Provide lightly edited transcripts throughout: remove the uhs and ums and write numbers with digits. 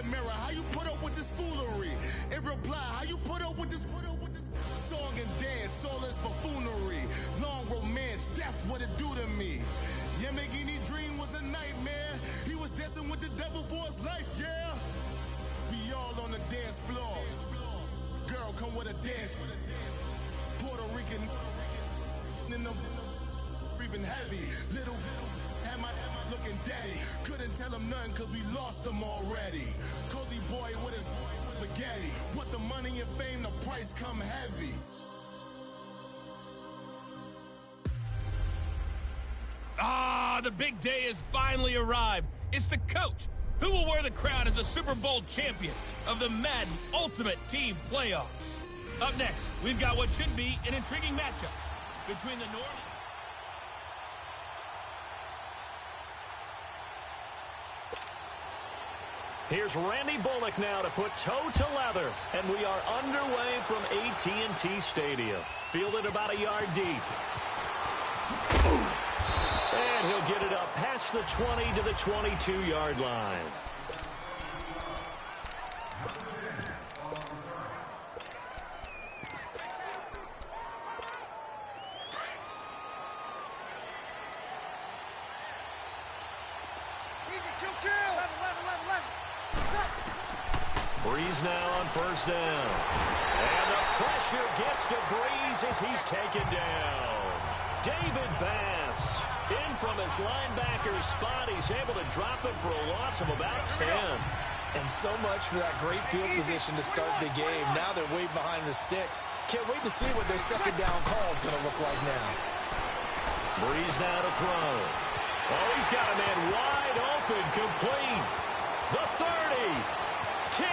the mirror, how you put up with this foolery? In reply, how you put up with this song and dance, all this buffoonery. Long romance, death, what it do to me? Yamagini dream was a nightmare. He was dancing with the devil for his life, yeah. We all on the dance floor. Girl, come with a dance. Puerto Rican in the breathing heavy. Little had my looking daddy. Couldn't tell him nothing cause we lost him already. Cozy boy with his spaghetti. Want the money and fame, the price come heavy. Ah, the big day has finally arrived. It's the coach who will wear the crown as a Super Bowl champion of the Madden Ultimate Team Playoffs. Up next, we've got what should be an intriguing matchup between the North. Here's Randy Bullock now to put toe to leather, and we are underway from AT&T Stadium. Fielded about a yard deep. And he'll get it up past the 20 to the 22-yard line. Breeze now on first down. And the pressure gets to Breeze as he's taken down. David Bass in from his linebacker's spot. He's able to drop it for a loss of about 10. And so much for that great field position to start the game. Now they're way behind the sticks. Can't wait to see what their second down call is going to look like now. Breeze now to throw. Oh, he's got a man wide open, complete. The 30. 10,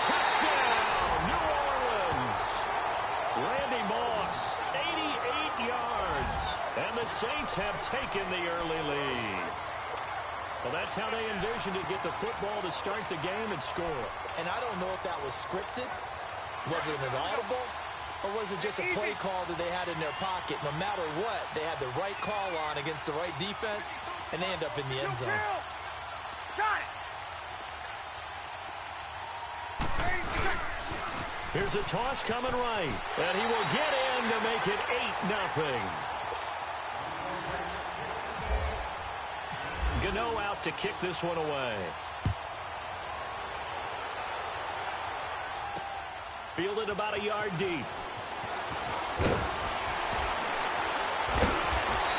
touchdown, New Orleans. Randy Moss, 88 yards, and the Saints have taken the early lead. Well, that's how they envisioned it, get the football to start the game and score. And I don't know if that was scripted, was it an audible, or was it just a play call that they had in their pocket? No matter what, they had the right call on against the right defense, and they end up in the end zone. Got it. Here's a toss coming right, and he will get in to make it 8-0. Gano out to kick this one away. Fielded about a yard deep.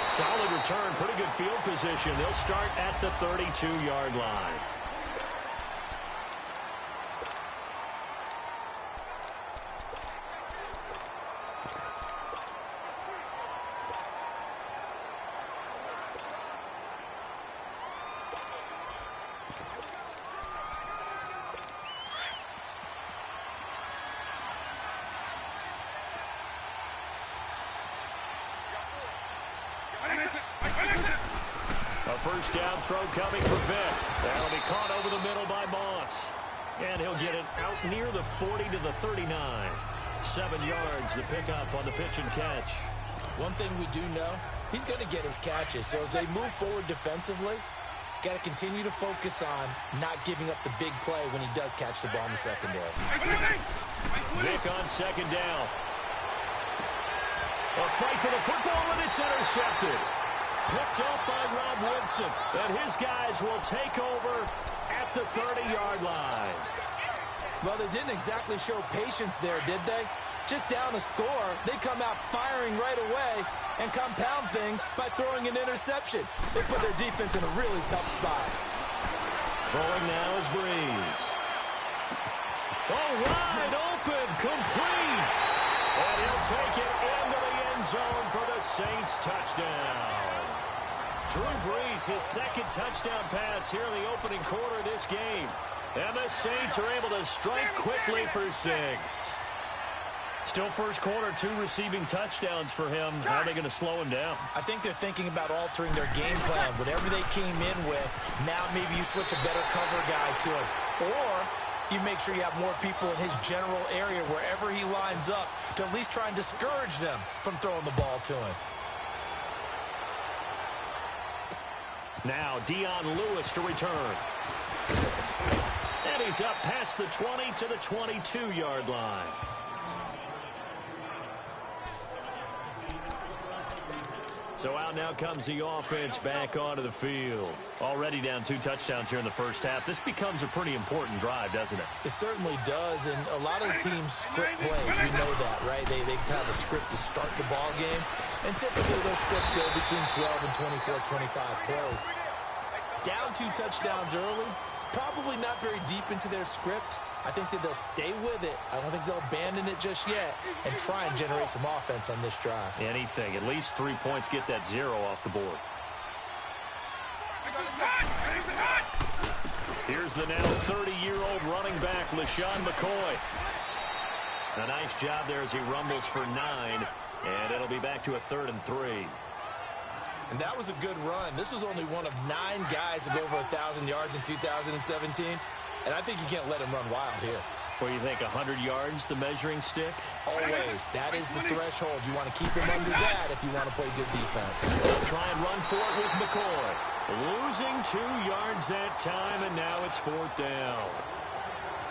Solid return, pretty good field position. They'll start at the 32-yard line. A first down throw coming for Vick. That'll be caught over the middle by Moss. And he'll get it out near the 40 to the 39. 7 yards to pick up on the pitch and catch. One thing we do know, he's going to get his catches. So as they move forward defensively, got to continue to focus on not giving up the big play when he does catch the ball in the secondary. Vick on second down. A fight for the football, and it's intercepted. Picked up by Rob Woodson, and his guys will take over at the 30-yard line. Well, they didn't exactly show patience there, did they? Just down a score, they come out firing right away and compound things by throwing an interception. They put their defense in a really tough spot. Throwing now is Breeze. Oh, wide open, complete. And he'll take it into the end zone for the Saints touchdown. Drew Brees, his second touchdown pass here in the opening quarter of this game. And the Saints are able to strike quickly for 6. Still first quarter, 2 receiving touchdowns for him. How are they going to slow him down? I think they're thinking about altering their game plan. Whatever they came in with, now maybe you switch a better cover guy to him. Or you make sure you have more people in his general area wherever he lines up to at least try and discourage them from throwing the ball to him. Now Dion Lewis to return. And he's up past the 20 to the 22-yard line. So out now comes the offense back onto the field. Already down 2 touchdowns here in the first half. This becomes a pretty important drive, doesn't it? It certainly does, and a lot of the teams script plays. We know that, right? They have a script to start the ball game, and typically those scripts go between 12 and 24, 25 plays. Down 2 touchdowns early, probably not very deep into their script. I think that they'll stay with it. I don't think they'll abandon it just yet and try and generate some offense on this drive. Anything. At least 3 points, get that 0 off the board. Here's the now 30-year-old running back, LaShawn McCoy. A nice job there as he rumbles for 9, and it'll be back to a 3rd and 3. And that was a good run. This was only one of 9 guys to go over 1,000 yards in 2017. And I think you can't let him run wild here. What do you think, 100 yards, the measuring stick? Always. That is the threshold. You want to keep him under that if you want to play good defense. They'll try and run for it with McCoy. Losing 2 yards that time, and now it's 4th down.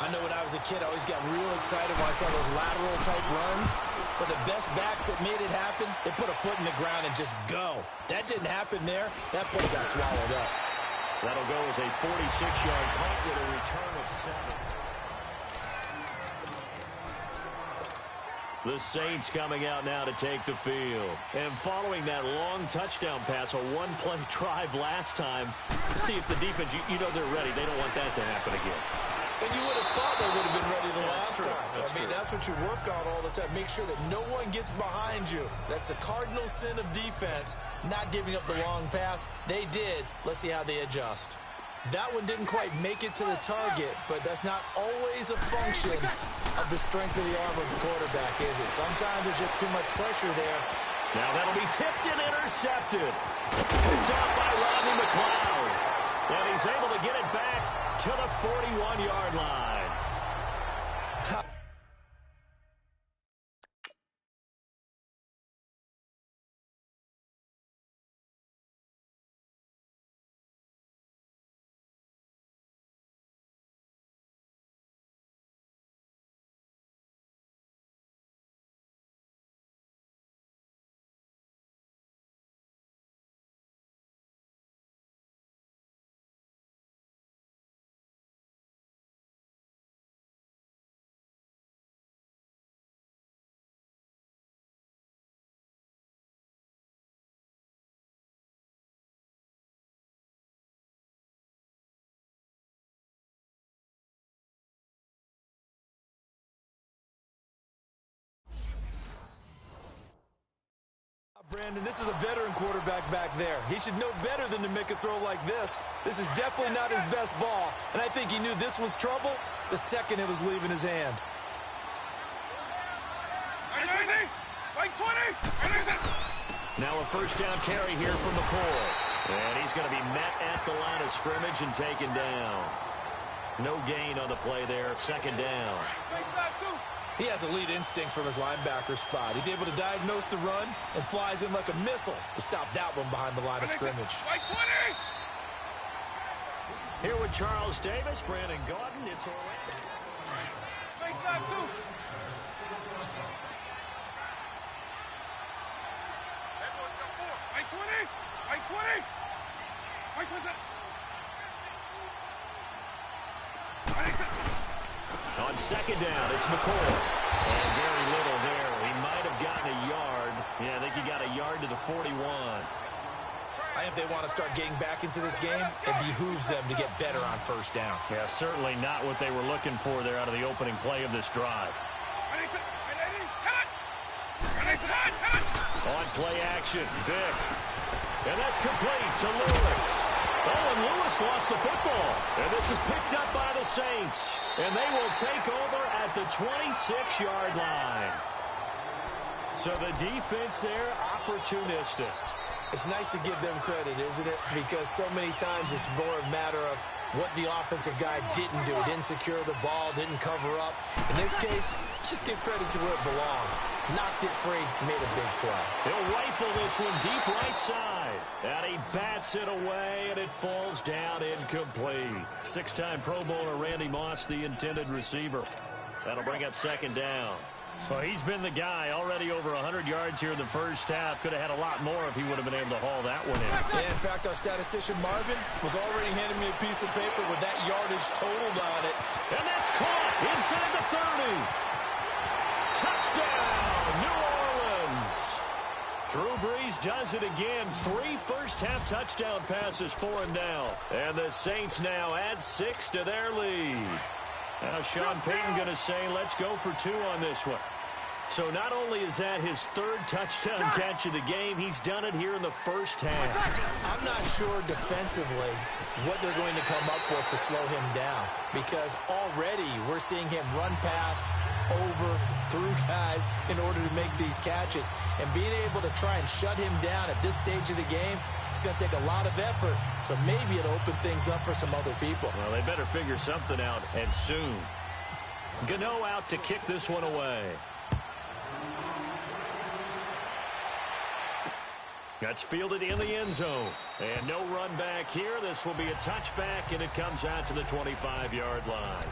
I know when I was a kid, I always got real excited when I saw those lateral-type runs. But the best backs that made it happen, they put a foot in the ground and just go. That didn't happen there. That play got swallowed up. That'll go as a 46-yard punt with a return of 7. The Saints coming out now to take the field. And following that long touchdown pass, a 1-play drive last time, see if the defense, you know they're ready. They don't want that to happen again. And you would have thought they would have been ready the last time. I mean, that's what you work on all the time. Make sure that no one gets behind you. That's the cardinal sin of defense, not giving up the long pass. They did. Let's see how they adjust. That one didn't quite make it to the target, but that's not always a function of the strength of the arm of the quarterback, is it? Sometimes there's just too much pressure there. Now that'll be tipped and intercepted. Picked off by Rodney McLeod. And he's able to get it back to the 41-yard line. Brandon, this is a veteran quarterback back there. He should know better than to make a throw like this. This is definitely not his best ball, and I think he knew this was trouble the second it was leaving his hand. Now a first down carry here from McCoy. And he's going to be met at the line of scrimmage and taken down. No gain on the play there, 2nd down. He has elite instincts from his linebacker spot. He's able to diagnose the run and flies in like a missile to stop that one behind the line of scrimmage. Here with Charles Davis, Brandon Gaudin, it's Orlando. On 2nd down, it's McCoy. And very little there. He might have gotten a yard. Yeah, I think he got a yard to the 41. I think they want to start getting back into this game. It behooves them to get better on 1st down. Yeah, certainly not what they were looking for there out of the opening play of this drive. On play action, Vick. And that's complete to Lewis. Oh, and Lewis lost the football. And this is picked up by the Saints. And they will take over at the 26-yard line. So the defense there, opportunistic. It's nice to give them credit, isn't it? Because so many times it's more a matter of what the offensive guy didn't do. He didn't secure the ball, didn't cover up. In this case, just give credit to where it belongs. knocked it free, made a big play. He'll rifle this one deep right side. And he bats it away, and it falls down incomplete. Six-time Pro Bowler Randy Moss, the intended receiver. That'll bring up second down. So he's been the guy, already over 100 yards here in the first half. Could have had a lot more if he would have been able to haul that one in. Yeah, in fact, our statistician Marvin was already handing me a piece of paper with that yardage totaled on it. And that's caught inside the 30. Touchdown, New Orleans. Drew Brees does it again. 3 first-half touchdown passes for him now. And the Saints now add 6 to their lead. Now Sean Payton going to say, let's go for 2 on this one. So not only is that his 3rd touchdown catch of the game, he's done it here in the first half. I'm not sure defensively what they're going to come up with to slow him down, because already we're seeing him run past, over, through guys in order to make these catches. And being able to try and shut him down at this stage of the game, it's going to take a lot of effort. So maybe it'll open things up for some other people. Well, they better figure something out, and soon. Gano out to kick this one away. That's fielded in the end zone. And no run back here. This will be a touchback, and it comes out to the 25-yard line.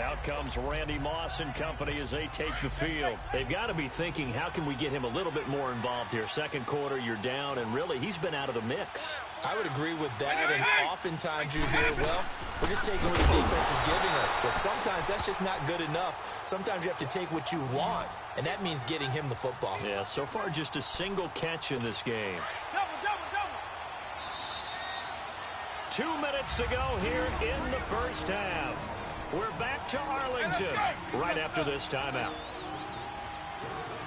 Out comes Randy Moss and company as they take the field. They've got to be thinking, how can we get him a little bit more involved here? Second quarter, you're down, and really, he's been out of the mix. I would agree with that, and oftentimes you hear, well, we're just taking what the defense is giving us. But sometimes that's just not good enough. Sometimes you have to take what you want, and that means getting him the football. Yeah, so far just a single catch in this game. 2 minutes to go here in the first half. We're back to Arlington right after this timeout.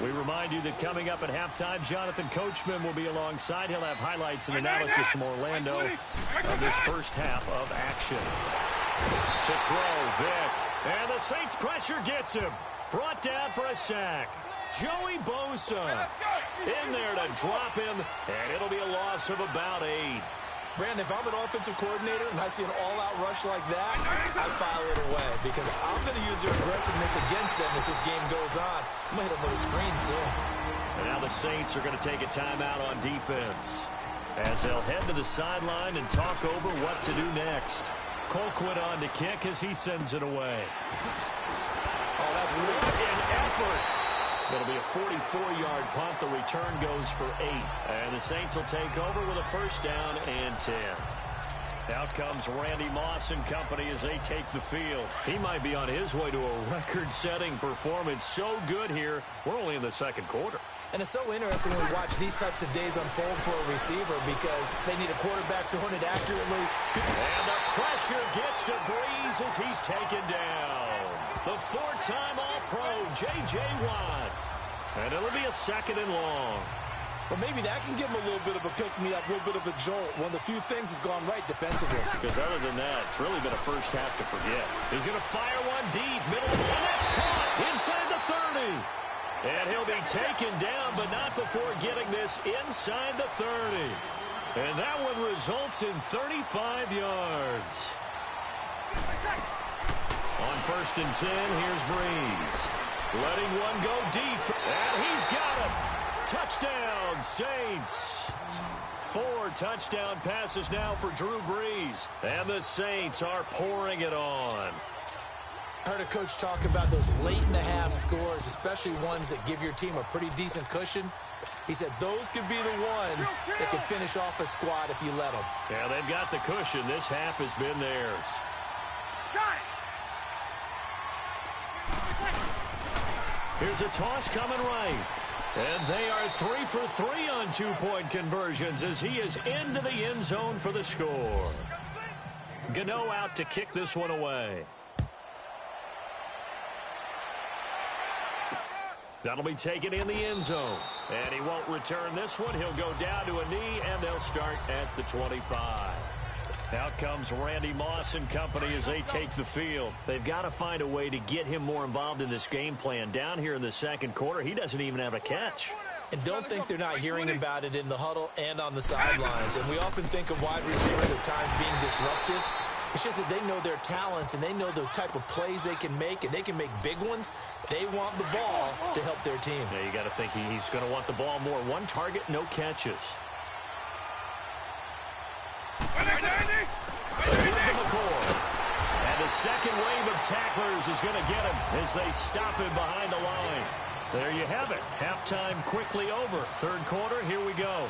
We remind you that coming up at halftime, Jonathan Coachman will be alongside. He'll have highlights and analysis from Orlando of this first half of action. To throw, Vick. And the Saints pressure gets him. Brought down for a sack. Joey Bosa in there to drop him, and it'll be a loss of about 8. Brandon, if I'm an offensive coordinator and I see an all-out rush like that, I file it away because I'm going to use their aggressiveness against them as this game goes on. I'm going to hit them with a screen soon. And now the Saints are going to take a timeout on defense as they'll head to the sideline and talk over what to do next. Colquitt on to kick as he sends it away. Oh, that's sweet. In effort. It'll be a 44-yard punt. The return goes for 8. And the Saints will take over with a first down and 10. Out comes Randy Moss and company as they take the field. He might be on his way to a record-setting performance. So good here. We're only in the second quarter. And it's so interesting when we watch these types of days unfold for a receiver because they need a quarterback throwing it accurately. And the pressure gets to Brees as he's taken down. The 4-time All-Pro, J.J. Watt. And it'll be a second and long. Well, maybe that can give him a little bit of a pick-me-up, a little bit of a jolt. One of the few things has gone right defensively. Because other than that, it's really been a first half to forget. He's going to fire one deep, middle, and that's caught inside the 30. And he'll be taken down, but not before getting this inside the 30. And that one results in 35 yards. On first and 10, here's Brees. Letting one go deep, and he's got it. Touchdown, Saints. 4 touchdown passes now for Drew Brees. And the Saints are pouring it on. I heard a coach talk about those late-in-the-half scores, especially ones that give your team a pretty decent cushion. He said those could be the ones that could finish off a squad if you let them. Yeah, they've got the cushion. This half has been theirs. Got it. Here's a toss coming right. And they are 3 for 3 on 2-point conversions as he is into the end zone for the score. Gano out to kick this one away. That'll be taken in the end zone. And he won't return this one. He'll go down to a knee, and they'll start at the 25. Out comes Randy Moss and company as they take the field. They've got to find a way to get him more involved in this game plan. Down here in the second quarter, he doesn't even have a catch. And don't think they're not hearing about it in the huddle and on the sidelines. And we often think of wide receivers at times being disruptive. It's just that they know their talents and they know the type of plays they can make, and they can make big ones. They want the ball to help their team. Yeah, you got to think he's going to want the ball more. One target, no catches. And the second wave of tacklers is going to get him as they stop him behind the line. There you have it. Halftime quickly over. Third quarter, here we go.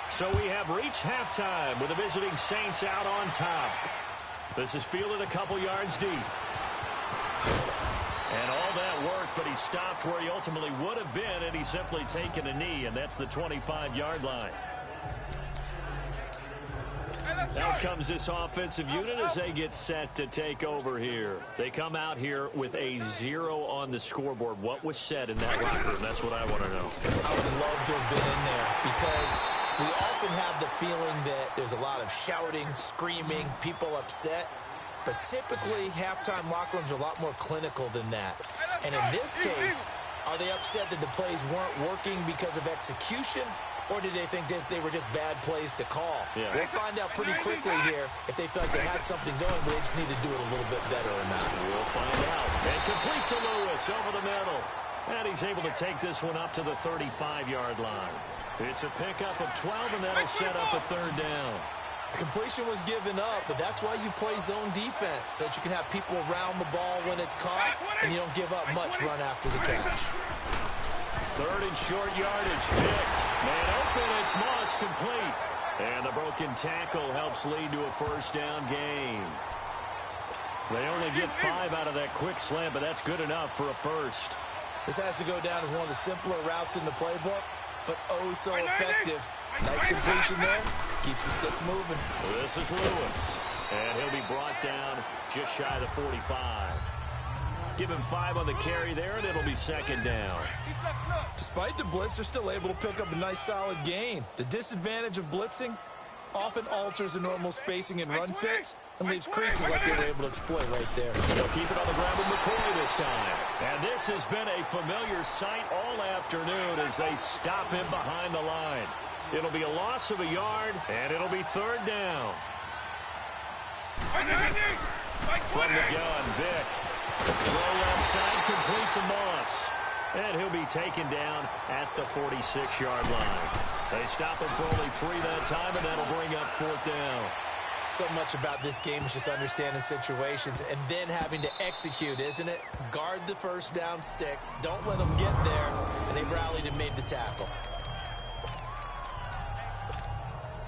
So we have reached halftime with the visiting Saints out on top. This is fielded a couple yards deep. And all that work, but he stopped where he ultimately would have been had he simply taken a knee, and that's the 25-yard line. Out comes this offensive unit as they get set to take over here. They come out here with a 0 on the scoreboard. What was said in that locker room? That's what I want to know. I would love to have been in there because we often have the feeling that there's a lot of shouting, screaming, people upset. But typically, halftime locker rooms are a lot more clinical than that. And in this case, are they upset that the plays weren't working because of execution? Or did they think they were just bad plays to call? Yeah. We'll find out pretty quickly here if they felt like they had something going, but they just need to do it a little bit better or not. We'll find out. And complete to Lewis over the middle. And he's able to take this one up to the 35-yard line. It's a pickup of 12, and that'll set up a third down. Completion was given up, but that's why you play zone defense, so that you can have people around the ball when it's caught, and you don't give up much run after the catch. Third and short yardage. Pick. Man open. It's Moss complete. And the broken tackle helps lead to a first down gain. They only get 5 out of that quick slant, but that's good enough for a first. This has to go down as one of the simpler routes in the playbook, but oh so effective. Nice completion there. Keeps the sticks moving. This is Lewis. And he'll be brought down just shy of the 45. Give him 5 on the carry there, and it'll be second down. Despite the blitz, they're still able to pick up a nice solid gain. The disadvantage of blitzing often alters the normal spacing and run fits and leaves creases like they were able to exploit right there. They'll keep it on the ground with McCoy this time. And this has been a familiar sight all afternoon as they stop him behind the line. It'll be a loss of a yard, and it'll be third down. From the gun, Vick. Throw left side, complete to Moss. And he'll be taken down at the 46-yard line. They stop him for only 3 that time, and that'll bring up fourth down. So much about this game is just understanding situations and then having to execute, isn't it? Guard the first down sticks. Don't let them get there. And they rallied and made the tackle.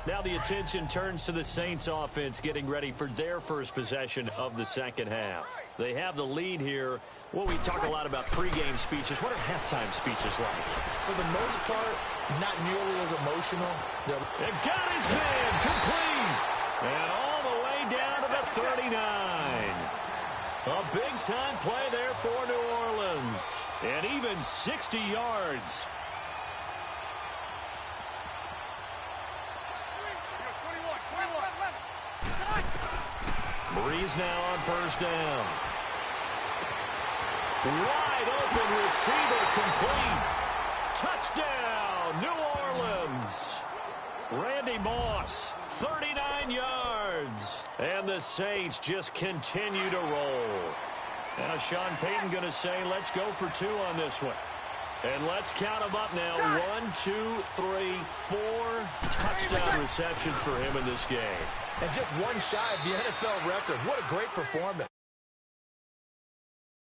Now the attention turns to the Saints offense getting ready for their first possession of the second half. They have the lead here. Well, we talk a lot about pregame speeches. What are halftime speeches like? For the most part, not nearly as emotional. It got his man complete. And all the way down to the 39. A big-time play there for New Orleans. And even 60 yards. Breeze now on first down. Wide open receiver complete. Touchdown, New Orleans. Randy Moss, 39 yards. And the Saints just continue to roll. Now Sean Payton going to say, let's go for 2 on this one. And let's count them up now. 1, 2, 3, 4 touchdown receptions for him in this game. And just 1 shy of the NFL record. What a great performance.